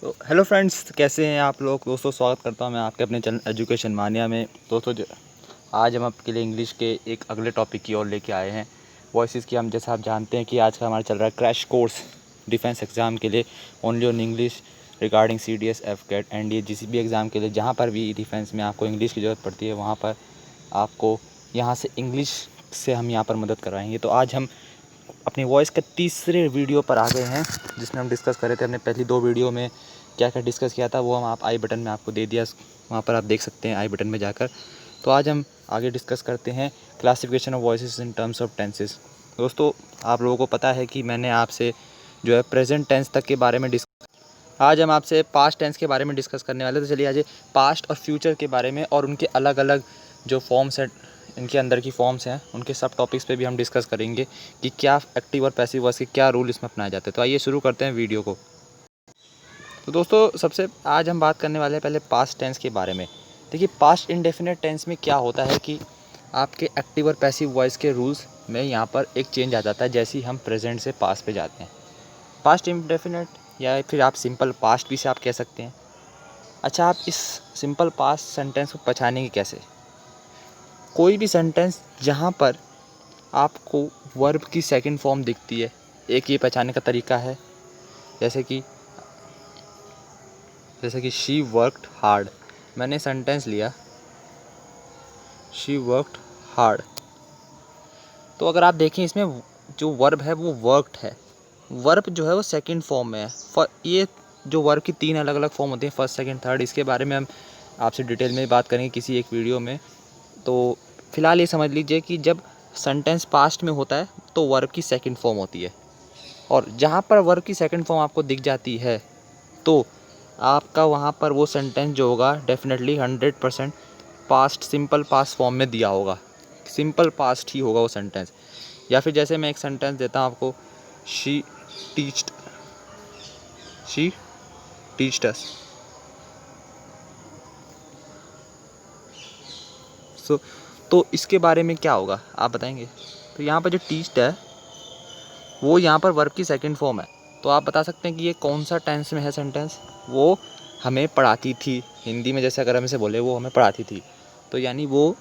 तो hello friends, कैसे हैं आप लोग। दोस्तों स्वागत करता हूं मैं आपके अपने चैनल एजुकेशन मानिया में। दोस्तों आज हम आपके लिए इंग्लिश के एक अगले टॉपिक की ओर लेके आए हैं, वॉइसेस की। हम जैसा आप जानते हैं कि आज का हमारा चल रहा है क्रैश कोर्स डिफेंस एग्ज़ाम के लिए, only on English regarding CDS, FCAT, NDA, जिस भी एग्ज़ाम के लिए जहाँ पर भी डिफेंस में आपको इंग्लिश की ज़रूरत पड़ती है वहाँ पर आपको यहाँ से इंग्लिश से हम यहाँ पर मदद करवाएंगे। तो आज हम अपनी वॉइस के तीसरे वीडियो पर आ गए हैं, जिसमें हम डिस्कस कर रहे थे। हमने पहली 2 वीडियो में क्या क्या डिस्कस किया था वो हम आई बटन में आपको दे दिया, वहाँ पर आप देख सकते हैं आई बटन में जाकर। तो आज हम आगे डिस्कस करते हैं classification of voices in terms of tenses. दोस्तों आप लोगों को पता है कि मैंने आपसे जो है प्रेजेंट टेंस तक के बारे में आज हम आपसे पास्ट टेंस के बारे में डिस्कस करने वाले। तो चलिए आज पास्ट और फ्यूचर के बारे में और उनके अलग अलग जो फॉर्म्स हैं, इनके अंदर की फॉर्म्स हैं, उनके सब टॉपिक्स पे भी हम डिस्कस करेंगे कि क्या एक्टिव और पैसिव वॉइस के क्या रूल इसमें अपनाए जाते हैं। तो आइए शुरू करते हैं वीडियो को। तो दोस्तों सबसे आज हम बात करने वाले हैं पहले पास्ट टेंस के बारे में। देखिए पास्ट इंडेफिनिट टेंस में क्या होता है कि आपके एक्टिव और पैसिव वॉइस के रूल्स में यहाँ पर एक चेंज आ जाता है जैसे ही हम प्रेजेंट से पास्ट पे जाते हैं। पास्ट इंडेफिनिट या फिर आप सिंपल पास्ट भी से आप कह सकते हैं। अच्छा, आप इस सिंपल पास्ट सेंटेंस को पहचानेंगे कैसे? कोई भी सेंटेंस जहाँ पर आपको वर्ब की सेकंड फॉर्म दिखती है, एक ये पहचानने का तरीका है। जैसे कि शी वर्कड हार्ड, मैंने सेंटेंस लिया शी वर्कड हार्ड। तो अगर आप देखें इसमें जो वर्ब है वो वर्कड है, वर्ब जो है वो सेकंड फॉर्म में है। ये जो वर्ब की 3 अलग अलग फॉर्म होती हैं, फर्स्ट, सेकंड, थर्ड, इसके बारे में हम आपसे डिटेल में बात करेंगे किसी एक वीडियो में। तो फ़िलहाल ये समझ लीजिए कि जब सेंटेंस पास्ट में होता है तो वर्ब की सेकंड फॉर्म होती है, और जहाँ पर वर्ब की सेकंड फॉर्म आपको दिख जाती है तो आपका वहाँ पर वो सेंटेंस जो होगा definitely 100% past, simple past form में दिया होगा, सिंपल पास्ट ही होगा वो सेंटेंस। या फिर जैसे मैं एक सेंटेंस देता हूँ आपको, शी टीच्ड अस। तो इसके बारे में क्या होगा आप बताएंगे? तो यहाँ पर जो टीच्ड है वो यहाँ पर वर्ब की सेकंड फॉर्म है। तो आप बता सकते हैं कि ये कौन सा टेंस में है सेंटेंस? वो हमें पढ़ाती थी, हिंदी में जैसे अगर हम इसे बोले वो हमें पढ़ाती थी, तो यानी वो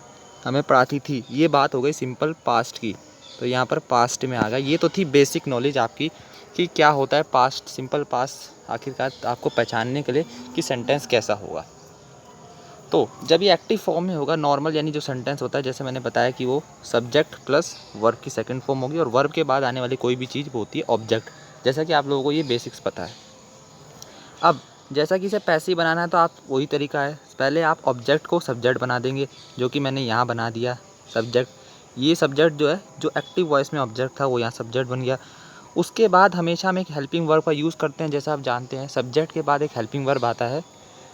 हमें पढ़ाती थी, ये बात हो गई सिंपल पास्ट की। तो यहाँ पर पास्ट में आ गया। ये तो थी बेसिक नॉलेज आपकी कि क्या होता है पास्ट, सिंपल पास्ट, आखिरकार आपको पहचानने के लिए कि सेंटेंस कैसा होगा। तो जब ये एक्टिव फॉर्म में होगा, नॉर्मल यानी जो सेंटेंस होता है, जैसे मैंने बताया कि वो सब्जेक्ट प्लस वर्ब की सेकंड फॉर्म होगी, और वर्ब के बाद आने वाली कोई भी चीज़ वो होती है ऑब्जेक्ट, जैसा कि आप लोगों को ये बेसिक्स पता है। अब जैसा कि इसे पैसिव बनाना है तो आप वही तरीका है, पहले आप ऑब्जेक्ट को सब्जेक्ट बना देंगे, जो कि मैंने यहाँ बना दिया सब्जेक्ट। ये सब्जेक्ट जो है, जो एक्टिव वॉइस में ऑब्जेक्ट था वो यहाँ सब्जेक्ट बन गया। उसके बाद हमेशा हम एक हेल्पिंग वर्ब का यूज़ करते हैं। जैसा आप जानते हैं सब्जेक्ट के बाद एक हेल्पिंग वर्ब आता है,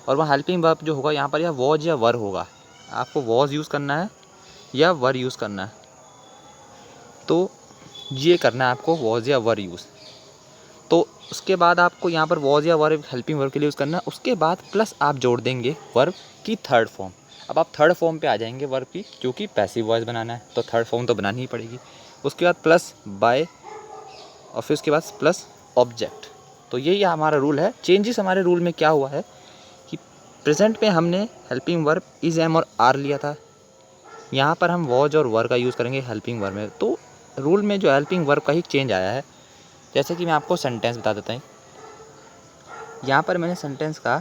और वह हेल्पिंग वर्ब जो होगा यहाँ पर या वॉज या वर होगा। आपको वॉज यूज़ करना है या वर यूज़ करना है, तो ये करना है आपको वॉज या वर यूज़। तो उसके बाद आपको यहाँ पर वॉज या वर्ब हेल्पिंग वर्ब के लिए यूज़ करना है। उसके बाद प्लस आप जोड़ देंगे वर्ब की थर्ड फॉर्म। अब आप थर्ड फॉर्म पे आ जाएंगे वर्ब की, क्योंकि पैसिव वॉइस बनाना है तो थर्ड फॉर्म तो बनानी ही पड़ेगी। उसके बाद प्लस बाय, और फिर उसके बाद प्लस ऑब्जेक्ट। तो यही हमारा रूल है। चेंजेस हमारे रूल में क्या हुआ है कि प्रेजेंट में हमने हेल्पिंग वर्ब इज़, एम और आर लिया था, यहाँ पर हम वॉज और वर का यूज़ करेंगे हेल्पिंग वर्ब में। तो रूल में जो हेल्पिंग वर्ब का ही चेंज आया है। जैसे कि मैं आपको सेंटेंस बता देता हूँ। यहाँ पर मैंने सेंटेंस कहा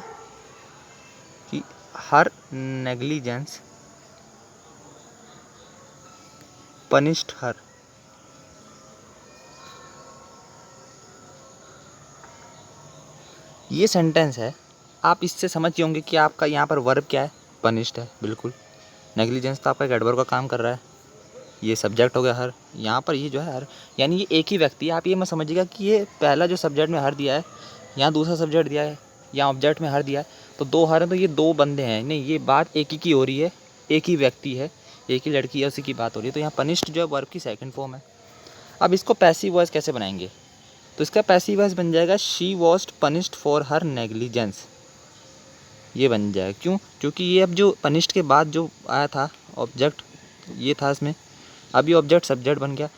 कि हर नेग्लिजेंस पनिश्ड हर। ये सेंटेंस है, आप इससे समझ होंगे कि आपका यहाँ पर वर्ब क्या है, पनिश्ड है। बिल्कुल, नेग्लिजेंस तो आपका एडवर्ब का काम कर रहा है, ये सब्जेक्ट हो गया हर। यहाँ पर ये जो है हर, यानी ये एक ही व्यक्ति है। आप ये मत समझिएगा कि ये पहला जो सब्जेक्ट में हर दिया है, यहाँ दूसरा सब्जेक्ट दिया है, यहाँ ऑब्जेक्ट में हर दिया है, तो 2 हर हैं, तो ये 2 बंदे हैं। नहीं, ये बात एक ही की हो रही है, एक ही व्यक्ति है, एक ही लड़की है, उसी की बात हो रही है। तो यहाँ पनिश्ड जो है वर्ब की सेकंड फॉर्म है। अब इसको पैसिव वॉइस कैसे बनाएंगे? तो इसका पैसिव वॉइस बन जाएगा she was punished for her negligence. ये बन जाएगा। क्यों? क्योंकि ये अब जो पनिश्ड के बाद जो आया था ऑब्जेक्ट, ये था इसमें, अभी ऑब्जेक्ट सब्जेक्ट बन गया।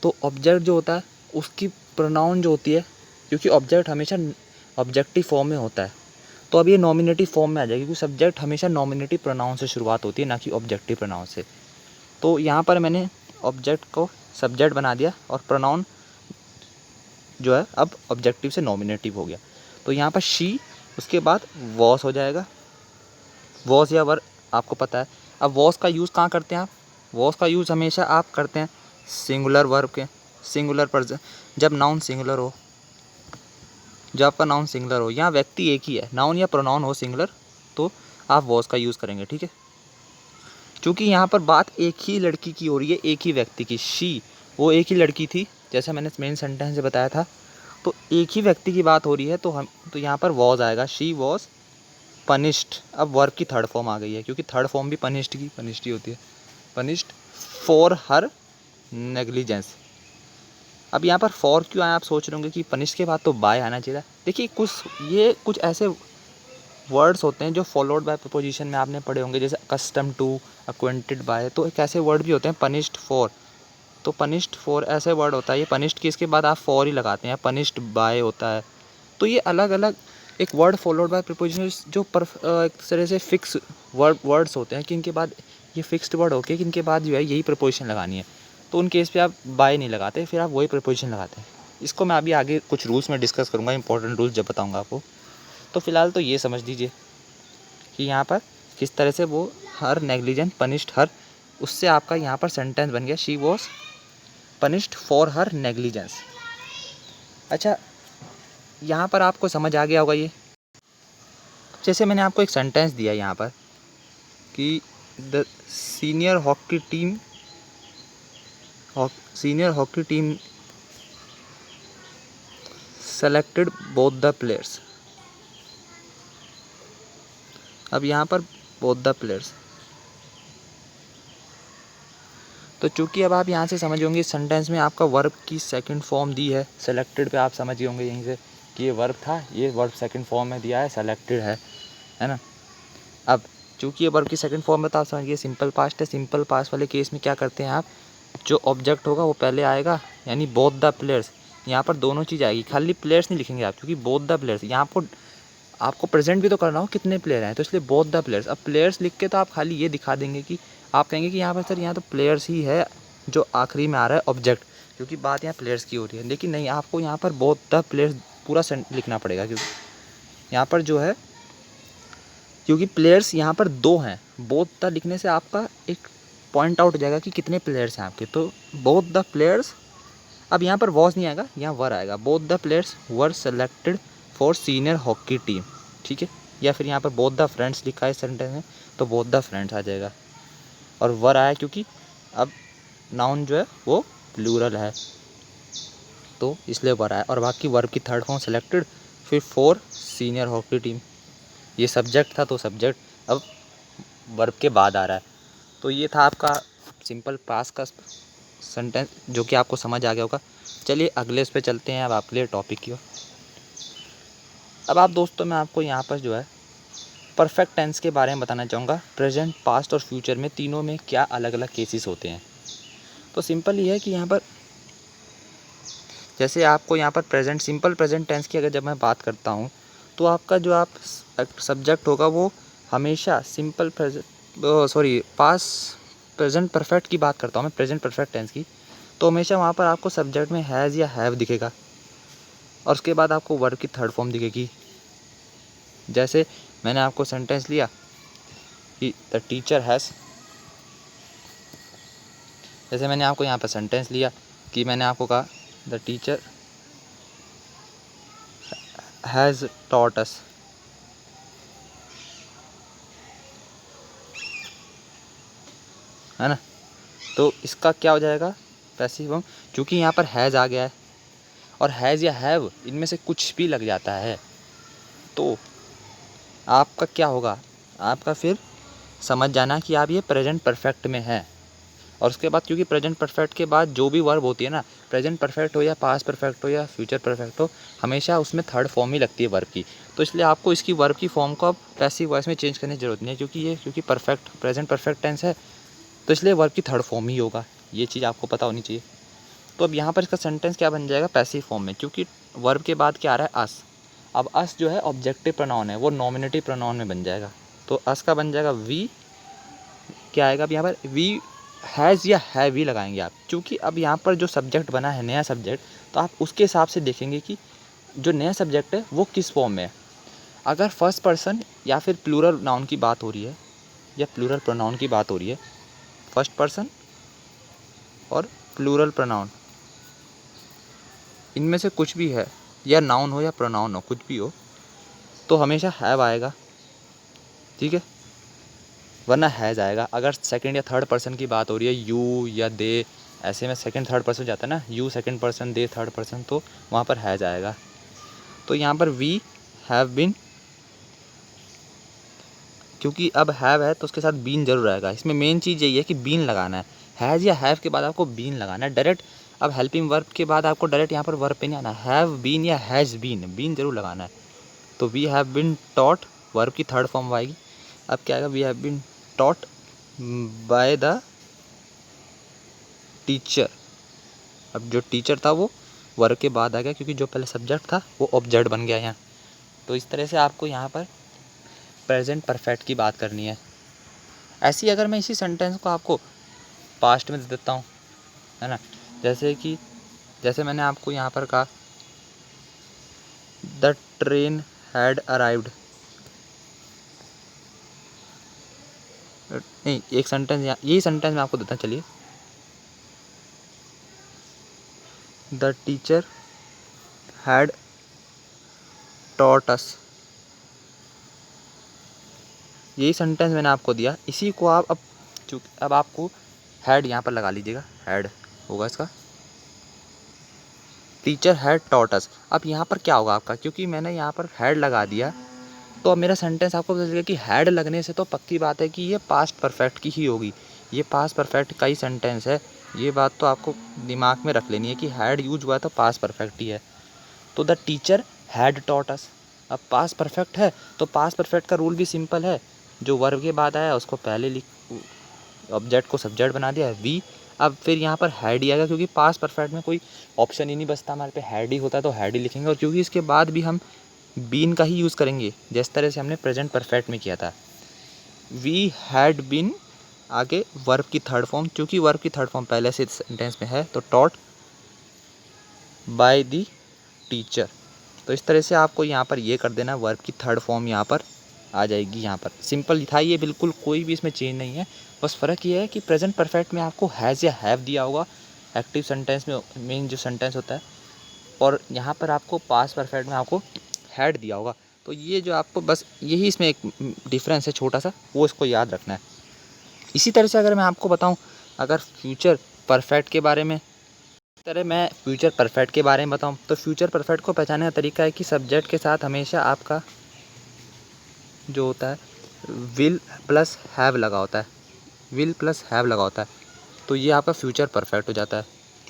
तो ऑब्जेक्ट जो होता है उसकी प्रोनाउन जो होती है, क्योंकि ऑब्जेक्ट हमेशा ऑब्जेक्टिव फॉर्म में होता है, तो अब ये नॉमिनेटिव फॉर्म में आ जाएगी, क्योंकि सब्जेक्ट हमेशा नॉमिनेटिव प्रोनाउन से शुरुआत होती है, ना कि ऑब्जेक्टिव प्रोनाउन से। तो यहाँ पर मैंने ऑब्जेक्ट को सब्जेक्ट बना दिया और प्रोनाउन जो है अब ऑब्जेक्टिव से नॉमिनेटिव हो गया। तो यहाँ पर शी, उसके बाद वॉस हो जाएगा। वॉस या वर आपको पता है। अब वॉस का यूज़ कहाँ करते हैं आप? वॉस का यूज़ हमेशा आप करते हैं सिंगुलर वर्ब के, सिंगुलर पर, जब नाउन सिंगुलर हो, जब आपका नाउन सिंगुलर हो, यहाँ व्यक्ति एक ही है, नाउन या प्रोनाउन हो सिंगुलर, तो आप वॉस का यूज़ करेंगे, ठीक है। क्योंकि यहाँ पर बात एक ही लड़की की हो रही है, एक ही व्यक्ति की। शी, वो एक ही लड़की थी, जैसा मैंने मेन सेंटेंस से बताया था, तो एक ही व्यक्ति की बात हो रही है, तो यहाँ पर वॉज आएगा। She was punished. अब वर्ब की थर्ड फॉर्म आ गई है, क्योंकि थर्ड फॉर्म भी पनिश्ड ही होती है। Punished for her negligence. अब यहाँ पर फॉर क्यों आया, आप सोच रहे होंगे कि पनिश के बाद तो बाय आना चाहिए था। देखिए कुछ ऐसे वर्ड्स होते हैं जो फॉलोड बाय प्रपोजिशन में आपने पढ़े होंगे, जैसे कस्टम टू, अक्वेंटेड बाय। तो एक ऐसे वर्ड भी होते हैं पनिश्ड फॉर। तो पनिश्ड फॉर ऐसे वर्ड होता है, ये पनिश्ड की इसके बाद आप फॉर ही लगाते हैं, पनिश्ड बाय होता है। तो ये अलग अलग एक वर्ड फॉलोड बाय प्रपोजिशन जो एक तरह से फिक्स वर्ड्स होते हैं कि इनके बाद ये फिक्स्ड वर्ड होके कि इनके बाद जो है यही प्रपोजिशन लगानी है। तो उन केस पे आप बाय नहीं लगाते, फिर आप वही प्रपोजिशन लगाते हैं। इसको मैं अभी आगे कुछ रूल्स में डिस्कस करूँगा, इंपॉर्टेंट रूल्स जब बताऊँगा आपको। तो फिलहाल तो ये समझ लीजिए कि यहाँ पर किस तरह से वो हर नेग्लिजेंट पनिश्ड हर, उससे आपका यहाँ पर सेंटेंस बन गया she was punished for her negligence. अच्छा, यहाँ पर आपको समझ आ गया होगा ये। जैसे मैंने आपको एक सेंटेंस दिया यहाँ पर कि the senior hockey team selected both the players. अब यहाँ पर बोथ द प्लेयर्स, तो चूंकि अब आप यहाँ से समझ होंगे इस सेंटेंस में आपका वर्ब की सेकंड फॉर्म दी है। सेलेक्टेड पे आप समझ गए होंगे यहीं से कि ये वर्ब था, ये वर्ब सेकंड फॉर्म में दिया है, सेलेक्टेड है ना। अब चूंकि ये वर्ब की सेकंड फॉर्म में, तो आप समझिए सिंपल पास्ट है। सिंपल पास्ट वाले केस में क्या करते हैं आप, जो ऑब्जेक्ट होगा वो पहले आएगा, यानी बोथ द प्लेयर्स। यहाँ पर दोनों चीज़ आएगी, खाली प्लेयर्स नहीं लिखेंगे आप, क्योंकि बोथ द प्लेयर्स यहाँ आपको प्रेजेंट भी तो करना हो कितने प्लेयर हैं, तो इसलिए बोथ द प्लेयर्स। अब प्लेयर्स लिख के तो आप खाली ये दिखा देंगे कि आप कहेंगे कि यहाँ पर सर यहाँ तो प्लेयर्स ही है, जो आखिरी में आ रहा है ऑब्जेक्ट, क्योंकि बात यहाँ प्लेयर्स की हो रही है। लेकिन नहीं, आपको यहाँ पर बोथ द प्लेयर्स पूरा लिखना पड़ेगा, क्योंकि यहाँ पर जो है, क्योंकि प्लेयर्स यहाँ पर दो हैं। बोथ द लिखने से आपका एक पॉइंट आउट हो जाएगा कि कितने प्लेयर्स हैं आपके। तो बोथ द प्लेयर्स, अब यहाँ पर वॉज नहीं आएगा, यहाँ वर आएगा। Both the players were selected for senior hockey team, ठीक है। या फिर यहाँ पर बोथ द फ्रेंड्स लिखा है सेंटेंस में, तो बोथ द फ्रेंड्स आ जाएगा। और वर आया क्योंकि अब नाउन जो है वो प्लूरल है, तो इसलिए वर आया। और बाकी वर्ब की थर्ड फॉर्म सेलेक्टेड, फिर फॉर सीनियर हॉकी टीम, ये सब्जेक्ट था, तो सब्जेक्ट अब वर्ब के बाद आ रहा है। तो ये था आपका सिंपल पास्ट का सेंटेंस, जो कि आपको समझ आ गया होगा। चलिए अगले उस पर चलते हैं, अब आपके टॉपिक की ओर। अब आप दोस्तों, मैं आपको यहाँ पर जो है परफेक्ट टेंस के बारे में बताना चाहूँगा। प्रेजेंट, पास्ट और फ्यूचर में तीनों में क्या अलग अलग केसेस होते हैं। तो सिंपल ये है कि यहाँ पर जैसे आपको यहाँ पर प्रेजेंट, सिंपल प्रेजेंट टेंस की अगर जब मैं बात करता हूँ, तो आपका जो आप सब्जेक्ट होगा वो हमेशा सिंपल पास्ट प्रेजेंट परफेक्ट की बात करता हूँ मैं, प्रेजेंट परफेक्ट टेंस की, तो हमेशा वहाँ पर आपको सब्जेक्ट में हैज़ या हैव दिखेगा, और उसके बाद आपको वर्ब की थर्ड फॉर्म दिखेगी। जैसे मैंने आपको सेंटेंस लिया कि द टीचर हैज़, जैसे मैंने आपको यहाँ पर सेंटेंस लिया कि मैंने आपको कहा the teacher has taught us, है ना। तो इसका क्या हो जाएगा, पैसिव फॉर्म, क्योंकि यहाँ पर हैज़ आ गया है, और हैज़ या हैव इनमें से कुछ भी लग जाता है, तो आपका क्या होगा, आपका फिर समझ जाना कि आप ये प्रेजेंट परफेक्ट में हैं। और उसके बाद, क्योंकि प्रेजेंट परफेक्ट के बाद जो भी वर्ब होती है ना, प्रेजेंट परफेक्ट हो या पास्ट परफेक्ट हो या फ्यूचर परफेक्ट हो, हमेशा उसमें थर्ड फॉर्म ही लगती है वर्ब की। तो इसलिए आपको इसकी वर्ब की फॉर्म को अब पैसिव वॉइस में चेंज करने की जरूरत नहीं है, क्योंकि परफेक्ट प्रेजेंट परफेक्ट टेंस है, तो इसलिए वर्ब की थर्ड फॉर्म ही होगा। ये चीज़ आपको पता होनी चाहिए। तो अब यहाँ पर इसका सेंटेंस क्या बन जाएगा, पैसिव फॉर्म में, क्योंकि वर्ब के बाद क्या आ रहा है, अस। अब अस जो है ऑब्जेक्टिव प्रोनाउन है, वो नॉमिनेटिव प्रोनाउन में बन जाएगा। तो अस का बन जाएगा वी, क्या आएगा अब यहाँ पर वी हैज़ या हैव ही लगाएंगे आप, क्योंकि अब यहाँ पर जो सब्जेक्ट बना है नया सब्जेक्ट, तो आप उसके हिसाब से देखेंगे कि जो नया सब्जेक्ट है वो किस फॉर्म में है। अगर फर्स्ट पर्सन या फिर प्लूरल नाउन की बात हो रही है या प्लूरल प्रोनाउन की बात हो रही है, फर्स्ट पर्सन और प्लूरल प्रोनाउन इनमें से कुछ भी है, या नाउन हो या प्रोनाउन हो, कुछ भी हो, तो हमेशा हैव आएगा, ठीक है, वरना हैज़ आएगा। अगर सेकंड या थर्ड पर्सन की बात हो रही है, यू या दे, ऐसे में सेकंड थर्ड पर्सन जाता है ना, you second person, they third person, तो वहाँ पर हैज़ आएगा। तो यहाँ पर वी हैव बीन, क्योंकि अब हैव है तो उसके साथ बीन जरूर आएगा। इसमें मेन चीज़ यही है कि बीन लगाना है, हैज़ या हैव के बाद आपको बीन लगाना है डायरेक्ट। अब हेल्पिंग वर्ब के बाद आपको डायरेक्ट यहाँ पर वर्ब पे नहीं आना, हैव बीन या हैज़ बीन, बीन जरूर लगाना है। तो we have been taught, verb की थर्ड फॉर्म आएगी। अब क्या आएगा, we have been taught by the teacher. अब जो टीचर था वो वर्ब के बाद आ गया, क्योंकि जो पहले सब्जेक्ट था वो ऑब्जेक्ट बन गया यहाँ। तो इस तरह से आपको यहाँ पर प्रेजेंट परफेक्ट की बात करनी है। ऐसी अगर मैं इसी सेंटेंस को आपको पास्ट में दे देता हूँ, है ना, जैसे मैंने आपको यहाँ पर कहा द ट्रेन हैड अराइव्ड, नहीं एक सेंटेंस यही सेंटेंस मैं आपको देता हूँ, चलिए, the teacher had taught us, यही सेंटेंस मैंने आपको दिया। इसी को आप अब आपको हैड यहाँ पर लगा लीजिएगा, हैड होगा इसका, टीचर हैड टॉट अस। अब यहाँ पर क्या होगा आपका, क्योंकि मैंने यहाँ पर हैड लगा दिया, तो अब मेरा सेंटेंस आपको पता चलेगा कि हैड लगने से तो पक्की बात है कि ये पास्ट परफेक्ट की ही होगी, ये पास्ट परफेक्ट का ही सेंटेंस है। ये बात तो आपको दिमाग में रख लेनी है कि हैड यूज हुआ तो पास्ट परफेक्ट ही है। तो the teacher had taught us, अब पास्ट परफेक्ट है तो पास्ट परफेक्ट का रूल भी सिंपल है, जो वर्ब के बाद आया उसको पहले ऑब्जेक्ट को सब्जेक्ट बना दिया वी, अब फिर यहाँ पर हैड ही आएगा, क्योंकि पास्ट परफेक्ट में कोई ऑप्शन ही नहीं बचता हमारे पे, हैड ही होता है तो हैड ही लिखेंगे। और क्योंकि इसके बाद भी हम बीन का ही यूज़ करेंगे जिस तरह से हमने प्रेजेंट परफेक्ट में किया था। वी हैड बीन, आगे वर्ब की थर्ड फॉर्म, क्योंकि वर्ब की थर्ड फॉर्म पहले से सेंटेंस में है, तो टॉट बाय द टीचर। तो इस तरह से आपको यहाँ पर ये कर देना, वर्ब की थर्ड फॉर्म यहाँ पर आ जाएगी। यहाँ पर सिंपल था ये, बिल्कुल कोई भी इसमें चेंज नहीं है, बस फ़र्क ये है कि प्रेजेंट परफेक्ट में आपको हैज़ या हैव दिया होगा एक्टिव सेंटेंस में, मेन जो सेंटेंस होता है, और यहाँ पर आपको पास्ट परफेक्ट में आपको हैड दिया होगा। तो ये जो आपको बस यही इसमें एक डिफरेंस है छोटा सा, वो इसको याद रखना है। इसी तरह से अगर मैं आपको बताऊँ, अगर फ्यूचर परफेक्ट के बारे में, तरह मैं फ्यूचर परफेक्ट के बारे में बताऊं, तो फ्यूचर परफेक्ट को पहचानने का तरीका है कि सब्जेक्ट के साथ हमेशा आपका जो होता है विल प्लस हैव लगा होता है, विल प्लस हैव लगा होता है, तो ये आपका फ्यूचर परफेक्ट हो जाता है।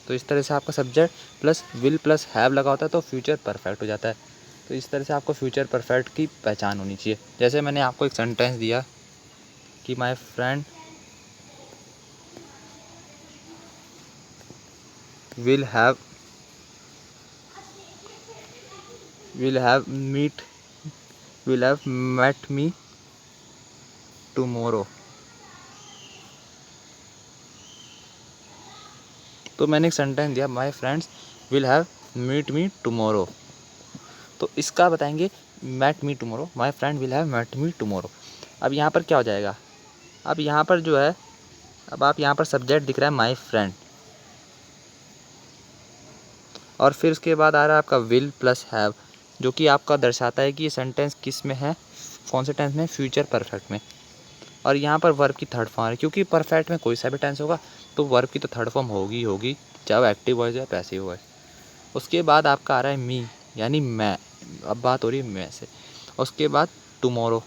तो इस तरह से आपका subject plus will plus have लगा होता है तो फ्यूचर परफेक्ट हो जाता है। तो इस तरह से आपको फ्यूचर परफेक्ट की पहचान होनी चाहिए। जैसे मैंने आपको एक सेंटेंस दिया कि my friend will have met me tomorrow। तो मैंने एक सेंटेंस दिया my friends will have meet me tomorrow, तो इसका बताएंगे met me tomorrow, my friend will have met me tomorrow. अब यहाँ पर क्या हो जाएगा, अब यहाँ पर जो है, अब आप यहाँ पर सब्जेक्ट दिख रहा है माई फ्रेंड, और फिर उसके बाद आ रहा है आपका विल प्लस हैव, जो कि आपका दर्शाता है कि ये सेंटेंस किस में है, कौन से टेंस में, फ्यूचर परफेक्ट में। और यहाँ पर वर्ब की थर्ड फॉर्म है, क्योंकि परफेक्ट में कोई सा भी टेंस होगा तो वर्ब की तो थर्ड फॉर्म होगी, चाहे वो एक्टिव वॉइस या पैसिव वॉइस। उसके बाद आपका आ रहा है मी, यानी मैं, अब बात हो रही है मैं से। उसके बाद टुमारो,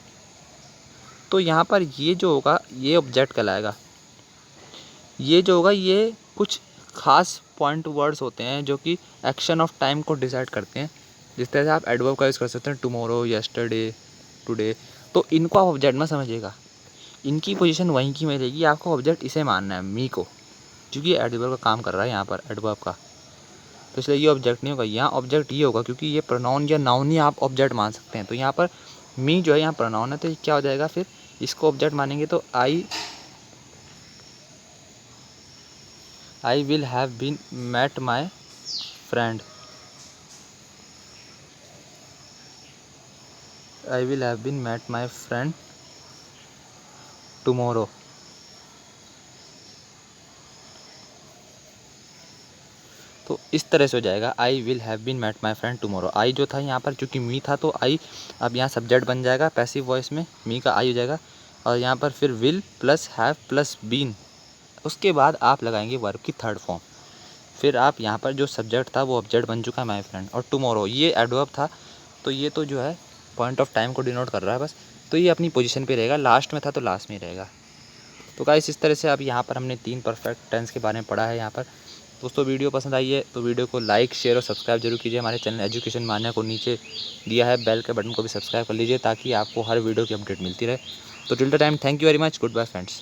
तो यहाँ पर ये जो होगा ये ऑब्जेक्ट कहलाएगा। ये जो होगा ये कुछ खास पॉइंट वर्ड्स होते हैं जो कि एक्शन ऑफ टाइम को डिसाइड करते हैं। जिस तरह से आप एडवर्ब का यूज़ कर सकते हैं, टुमारो, यस्टरडे, टुडे, तो इनको आप ऑब्जेक्ट में समझिएगा, इनकी पोजीशन वहीं की मिलेगी, आपको ऑब्जेक्ट इसे मानना है मी को, क्योंकि एडवर्ब का काम कर रहा है यहाँ पर एडवर्ब का। तो इसलिए ये ऑब्जेक्ट नहीं होगा, यहाँ ऑब्जेक्ट ये होगा, क्योंकि ये प्रोनाउन या नाउन ही आप ऑब्जेक्ट मान सकते हैं। तो यहाँ पर मी जो है यहाँ प्रोनाउन है, तो ये क्या हो जाएगा फिर, इसको ऑब्जेक्ट मानेंगे तो I will have been met my friend, I will have been met my friend tomorrow. तो इस तरह से हो जाएगा, I will have been met my friend tomorrow. आई जो था यहाँ पर चूँकि मी था तो आई अब यहाँ सब्जेक्ट बन जाएगा, पैसिव वॉइस में मी का आई हो जाएगा, और यहाँ पर फिर will plus have plus been, उसके बाद आप लगाएंगे वर्ब की थर्ड फॉर्म। फिर आप यहाँ पर जो सब्जेक्ट था वो ऑब्जेक्ट बन चुका है माई फ्रेंड, और टुमारो ये एडवर्ब था, तो ये तो जो है पॉइंट ऑफ टाइम को डिनोट कर रहा है बस, तो ये अपनी पोजीशन पे रहेगा, लास्ट में था तो लास्ट में ही रहेगा। तो गाइस इस तरह से अब यहाँ पर हमने 3 परफेक्ट टेंस के बारे में पढ़ा है यहाँ पर। दोस्तों वीडियो पसंद आई है तो वीडियो को लाइक शेयर और सब्सक्राइब जरूर कीजिए। हमारे चैनल एजुकेशन मान्या को नीचे दिया है बेल के बटन को भी सब्सक्राइब कर लीजिए, ताकि आपको हर वीडियो की अपडेट मिलती रहे। तो till the time, thank you very much, good bye friends.